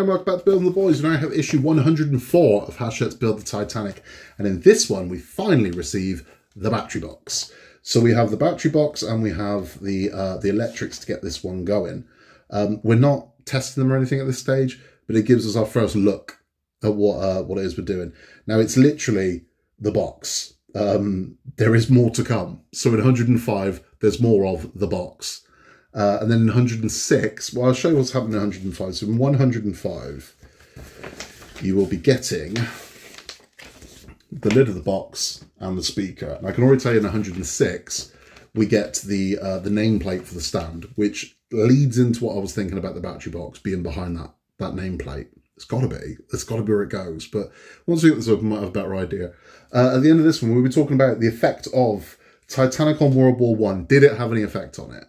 there, and welcome back to Building the Boys. We now have issue 104 of Hachette's Build the Titanic. And in this one, we finally receive the battery box. So we have the battery box and we have the electrics to get this one going. We're not testing them or anything at this stage, but it gives us our first look at what it is we're doing. Now, it's literally the box. There is more to come. So in 105, there's more of the box. And then in 106, well, I'll show you what's happening in 105. So in 105, you will be getting the lid of the box and the speaker. And I can already tell you in 106, we get the nameplate for the stand, which leads into what I was thinking about the battery box being behind that nameplate. It's got to be. It's got to be where it goes. But once we get this open, we might have a better idea. At the end of this one, we were talking about the effect of Titanic on World War I. Did it have any effect on it?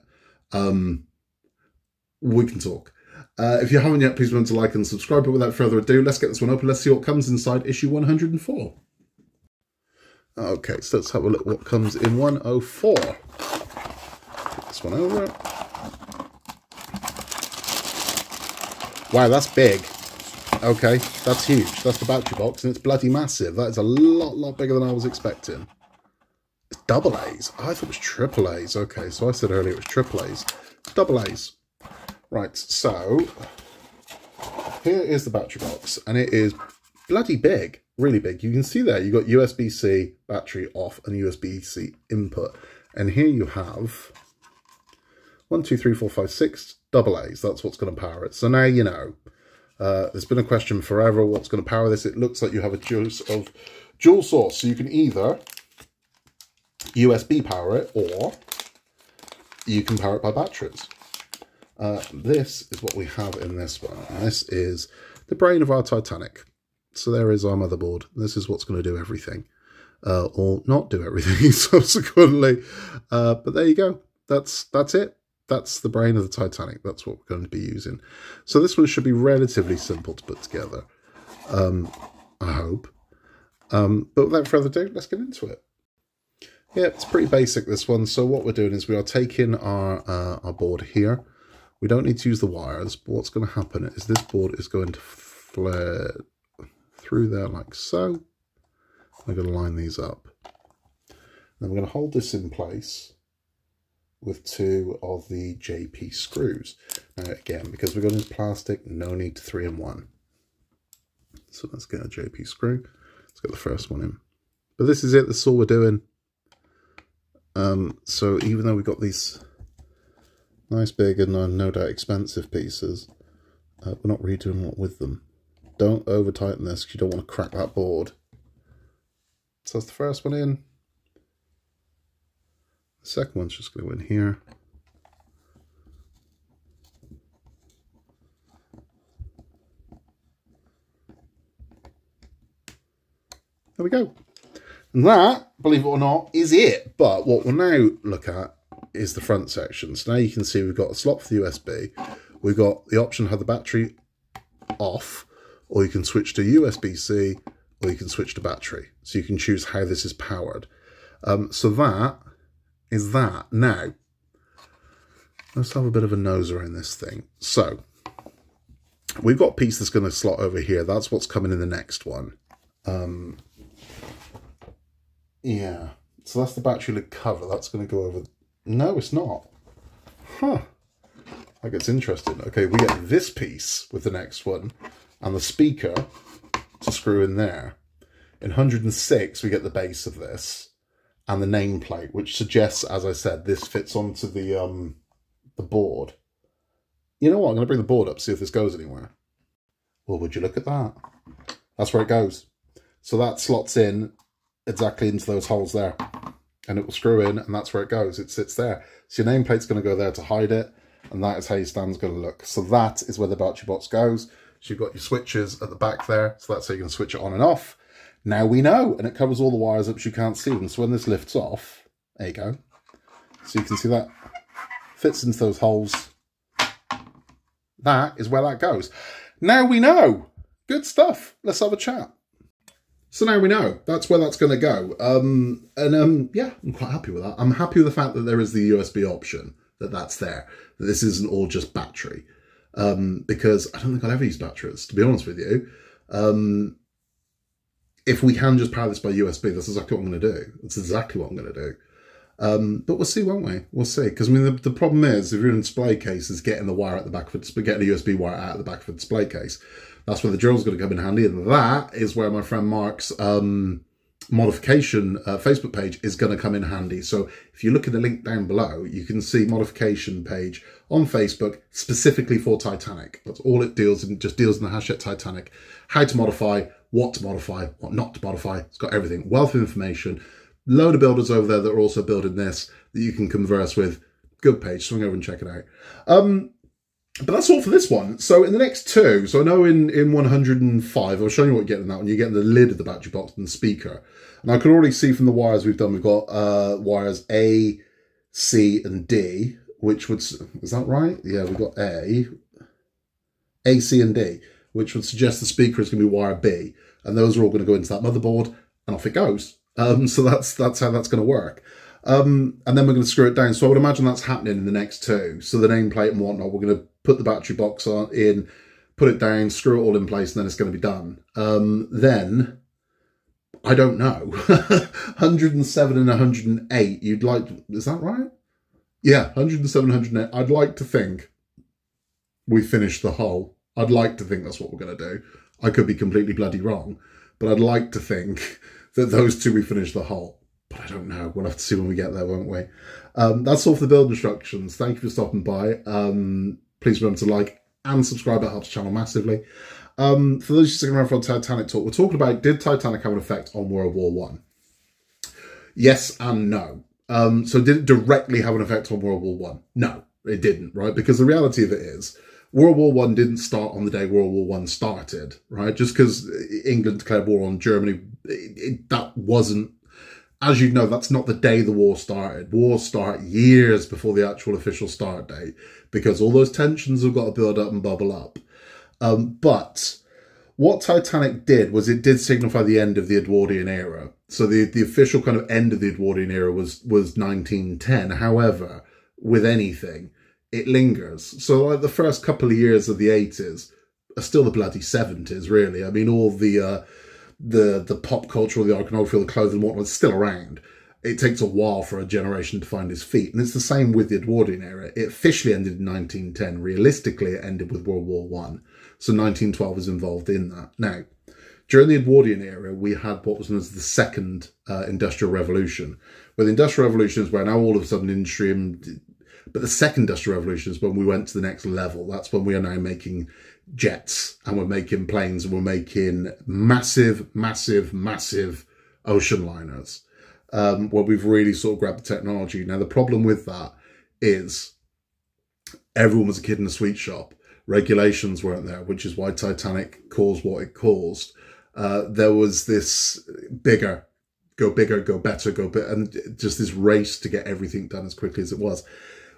We can talk. If you haven't yet, please remember to like and subscribe. But without further ado, let's get this one open. Let's see what comes inside issue 104. Okay, so let's have a look what comes in 104. Put this one over. Wow, that's big. Okay, that's huge. That's the battery box, and it's bloody massive. That is a lot bigger than I was expecting. It's double A's. I thought it was triple A's. Okay, so I said earlier it was triple A's. Double A's. Right, so here is the battery box, and it is bloody big, really big. You can see there, you've got USB-C battery off and USB-C input. And here you have 1, 2, 3, 4, 5, 6 double A's. That's what's going to power it. So now you know. There's been a question forever, what's going to power this? It looks like you have a dual source. So you can either USB power it, or you can power it by batteries. This is what we have in this one. And this is the brain of our Titanic. So there is our motherboard. This is what's going to do everything. Or not do everything subsequently. But there you go. That's it. That's the brain of the Titanic. That's what we're going to be using. So this one should be relatively simple to put together. I hope. But without further ado, let's get into it. Yeah, it's pretty basic, this one. So what we're doing is we are taking our board here. We don't need to use the wires, but what's going to happen is this board is going to flare through there like so. I'm going to line these up. Then we're going to hold this in place with 2 of the JP screws. Now again, because we're going to use plastic, no need to 3-in-1. So let's get a JP screw. Let's get the first one in. But this is it, this is all we're doing. So even though we've got these nice big and no doubt expensive pieces, we're not really doing a lot with them. Don't over tighten this because you don't want to crack that board. So that's the first one in. The second one's just going to go in here. There we go. And that, believe it or not, is it. But what we'll now look at is the front section. So now you can see we've got a slot for the USB. We've got the option to have the battery off, or you can switch to USB-C, or you can switch to battery. So you can choose how this is powered. So that is that. Now, let's have a bit of a nose around this thing. So, we've got a piece that's going to slot over here. That's what's coming in the next one. Yeah, so that's the battery lid cover. That's going to go over. No, it's not. Huh. That gets interesting. Okay, we get this piece with the next one, and the speaker to screw in there. In 106, we get the base of this. And the nameplate, which suggests, as I said, this fits onto the board. You know what? I'm going to bring the board up, see if this goes anywhere. Well, would you look at that? That's where it goes. So that slots in exactly into those holes there. And it will screw in, and that's where it goes. It sits there. So your nameplate's going to go there to hide it, and that is how your stand's going to look. So that is where the battery box goes. So you've got your switches at the back there, so that's how you can switch it on and off. Now we know, and it covers all the wires up so you can't see them. So when this lifts off, there you go. So you can see that fits into those holes. That is where that goes. Now we know. Good stuff. Let's have a chat. So now we know. That's where that's going to go. Yeah, I'm quite happy with that. I'm happy with the fact that there is the USB option, that's there. That this isn't all just battery. because I don't think I'll ever use batteries, to be honest with you. If we can just power this by USB, that's exactly what I'm going to do. That's exactly what I'm going to do. But we'll see, won't we? We'll see. Because I mean, the problem is, if you're in a display case, is getting the wire at the back of it, getting a USB wire out of the back of a display case. That's where the drill's going to come in handy, and that is where my friend Mark's modification Facebook page is going to come in handy. So if you look at the link down below, you can see modification page on Facebook specifically for Titanic. That's all it deals in, just deals in the Hachette Titanic. How to modify, what not to modify. It's got everything. Wealth of information. Load of builders over there that are also building this that you can converse with. Good page. Swing over and check it out. But that's all for this one. So in the next two, so I know in 105, I was showing you what you get in that one. You're getting the lid of the battery box and the speaker. And I can already see from the wires we've done, we've got wires A, C, and D, which would, is that right? Yeah, we've got A, C, and D, which would suggest the speaker is going to be wire B. And those are all going to go into that motherboard, and off it goes. So that's how that's going to work. And then we're going to screw it down. So I would imagine that's happening in the next two. So the nameplate and whatnot, we're going to put the battery box in, put it down, screw it all in place, and then it's going to be done. Then, I don't know, 107 and 108, you'd like, is that right? Yeah, 107, 108. I'd like to think we finished the whole. I'd like to think that's what we're going to do. I could be completely bloody wrong, but I'd like to think that those two we finished the whole. But I don't know. We'll have to see when we get there, won't we? That's all for the build instructions. Thank you for stopping by. Please remember to like and subscribe. That helps the channel massively. For those sticking around for our Titanic talk, we're talking about, did Titanic have an effect on World War One? Yes and no. So did it directly have an effect on World War One? No, it didn't, right? Because the reality of it is, World War One didn't start on the day World War One started, right? Just because England declared war on Germany, that wasn't, as you know, that's not the day the war started. Wars start years before the actual official start date, because all those tensions have got to build up and bubble up. But what Titanic did was it did signify the end of the Edwardian era. So the official kind of end of the Edwardian era was 1910. However, with anything, it lingers. So like the first couple of years of the 80s are still the bloody 70s, really. I mean, all the pop culture, the iconography, the clothing and whatnot is still around. It takes a while for a generation to find its feet. And it's the same with the Edwardian era. It officially ended in 1910. Realistically, it ended with World War One. So 1912 is involved in that. Now, during the Edwardian era, we had what was known as the second industrial revolution. Where the industrial revolution is where now all of a sudden industry, but the second industrial revolution is when we went to the next level. That's when we are now making jets, and we're making planes, and we're making massive, massive, massive ocean liners, where we've really sort of grabbed the technology. Now, the problem with that is everyone was a kid in a sweet shop. Regulations weren't there, which is why Titanic caused what it caused. There was this bigger, go better, go bit, and just this race to get everything done as quickly as it was,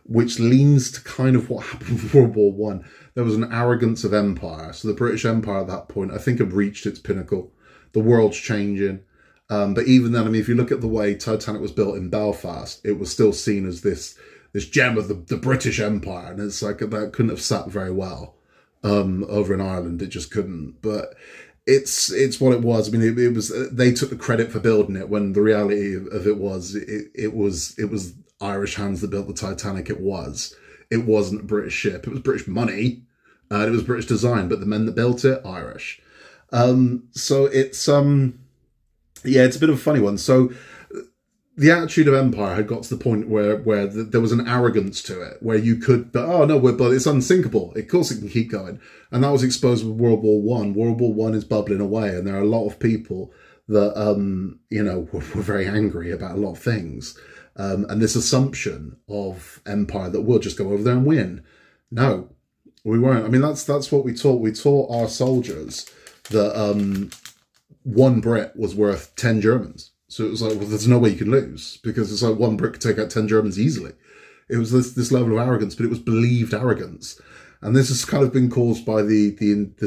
which leans to kind of what happened with World War One. There was an arrogance of empire. So the British Empire at that point, I think, had reached its pinnacle. The world's changing. But even then, I mean, if you look at the way Titanic was built in Belfast, it was still seen as this gem of the British Empire. And it's like, that couldn't have sat very well over in Ireland. It just couldn't. But it's what it was. I mean, it was, they took the credit for building it, when the reality of it was, it was Irish hands that built the Titanic. It wasn't a British ship. It was British money, and it was British design, but the men that built it, Irish. So it's yeah, it's a bit of a funny one. So the attitude of empire had got to the point where there was an arrogance to it, where you could, oh no, but it's unsinkable. Of course it can keep going. And that was exposed with World War One. World War One is bubbling away, and there are a lot of people that, you know, were very angry about a lot of things. And this assumption of empire that we'll just go over there and win. No, we won't. I mean, that's what we taught. We taught our soldiers that one Brit was worth 10 Germans. So it was like, well, there's no way you can lose, because it's like one Brit could take out 10 Germans easily. It was this level of arrogance, but it was believed arrogance. And this has kind of been caused by the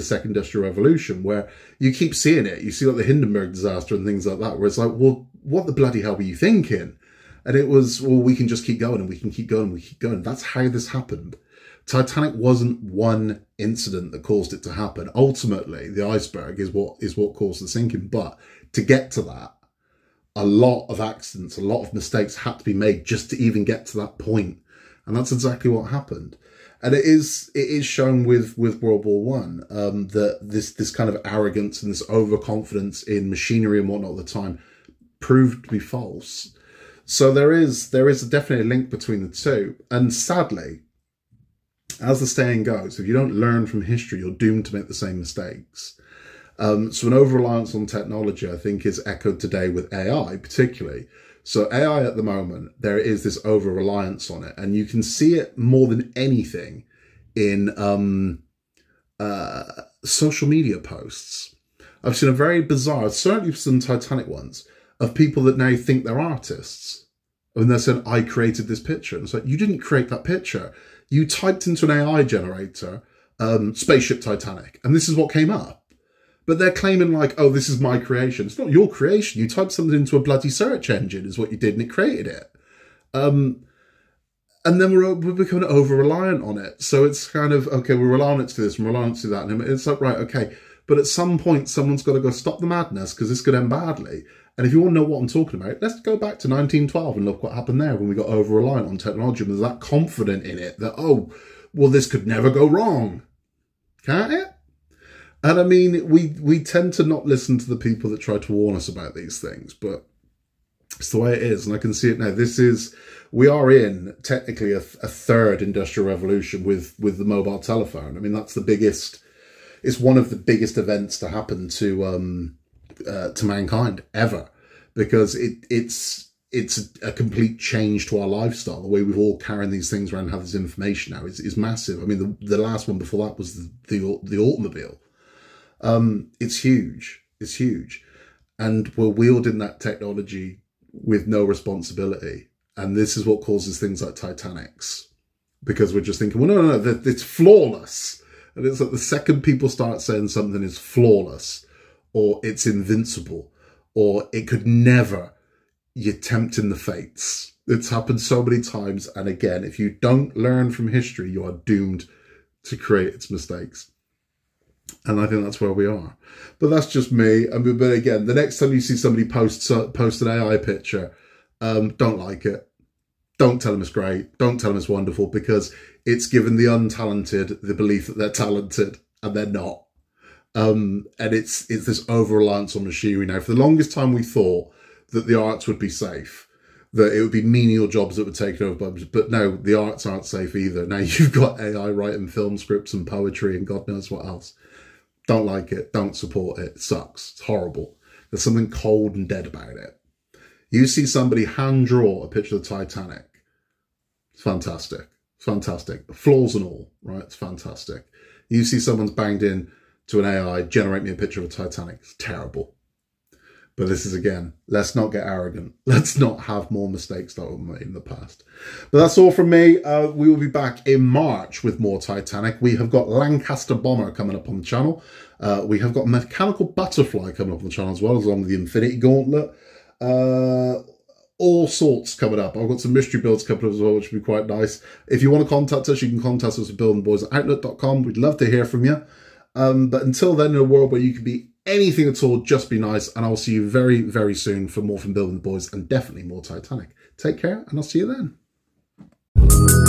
second industrial revolution, where you keep seeing it. You see like the Hindenburg disaster and things like that, where it's like, well, what the bloody hell were you thinking? And it was, well, we can just keep going and we can keep going and we keep going. That's how this happened. Titanic wasn't one incident that caused it to happen. Ultimately, the iceberg is what caused the sinking. But to get to that, a lot of accidents, a lot of mistakes had to be made just to even get to that point. And that's exactly what happened. And it is shown with World War One, that this kind of arrogance and this overconfidence in machinery and whatnot at the time proved to be false. So there is definitely a link between the two. And sadly, as the saying goes, if you don't learn from history, you're doomed to make the same mistakes. So an over-reliance on technology, I think, is echoed today with AI, particularly. So AI at the moment, there is this over-reliance on it, and you can see it more than anything in social media posts. I've seen a very bizarre, certainly some Titanic ones, of people that now think they're artists. And they're saying, I created this picture. And it's like, you didn't create that picture. You typed into an AI generator, spaceship Titanic, and this is what came up. But they're claiming like, oh, this is my creation. It's not your creation. You typed something into a bloody search engine is what you did, and it created it. And then we're becoming over-reliant on it. So it's kind of, okay, we're relying on it to this, and we're relying on it to that. And it's like, right, okay. But at some point, someone's got to go stop the madness because this could end badly. And if you want to know what I'm talking about, let's go back to 1912 and look what happened there when we got over-reliant on technology and was that confident in it that, oh, well, this could never go wrong. Can't it? And I mean, we tend to not listen to the people that try to warn us about these things, but it's the way it is. And I can see it now. We are in technically a third industrial revolution with the mobile telephone. I mean, that's the biggest, it's one of the biggest events to happen to mankind ever, because it's a complete change to our lifestyle. The way we've all carrying these things around and have this information now is massive. I mean, the last one before that was the automobile. It's huge. It's huge. And we're wielding that technology with no responsibility. And this is what causes things like Titanics, because we're just thinking, well, no, it's flawless. And it's like the second people start saying something is flawless, or it's invincible, or it could never, you're tempting the fates. It's happened so many times. And again, if you don't learn from history, you are doomed to create its mistakes. And I think that's where we are. But that's just me. I mean, but again, the next time you see somebody post an AI picture, don't like it. Don't tell them it's great. Don't tell them it's wonderful, because it's given the untalented the belief that they're talented, and they're not. And it's this over-reliance on machinery now. For the longest time, we thought that the arts would be safe, that it would be menial jobs that were taken over by, but no, the arts aren't safe either. Now you've got AI writing film scripts and poetry and God knows what else. Don't like it. Don't support it. It sucks. It's horrible. There's something cold and dead about it. You see somebody hand draw a picture of the Titanic. It's fantastic. It's fantastic. Flaws and all, right? It's fantastic. You see someone's banged in to an AI, generate me a picture of a Titanic. It's terrible. But this is, again, let's not get arrogant. Let's not have more mistakes that were made in the past. But that's all from me. We will be back in March with more Titanic. We have got Lancaster Bomber coming up on the channel. We have got Mechanical Butterfly coming up on the channel as well, along with the Infinity Gauntlet. All sorts coming up. I've got some mystery builds coming up as well, which will be quite nice. If you want to contact us, you can contact us at buildingboys@outlook.com. We'd love to hear from you. But until then, in a world where you can be anything at all, just be nice. And I'll see you very, very soon for more from Building the Boys, and definitely more Titanic. Take care, and I'll see you then.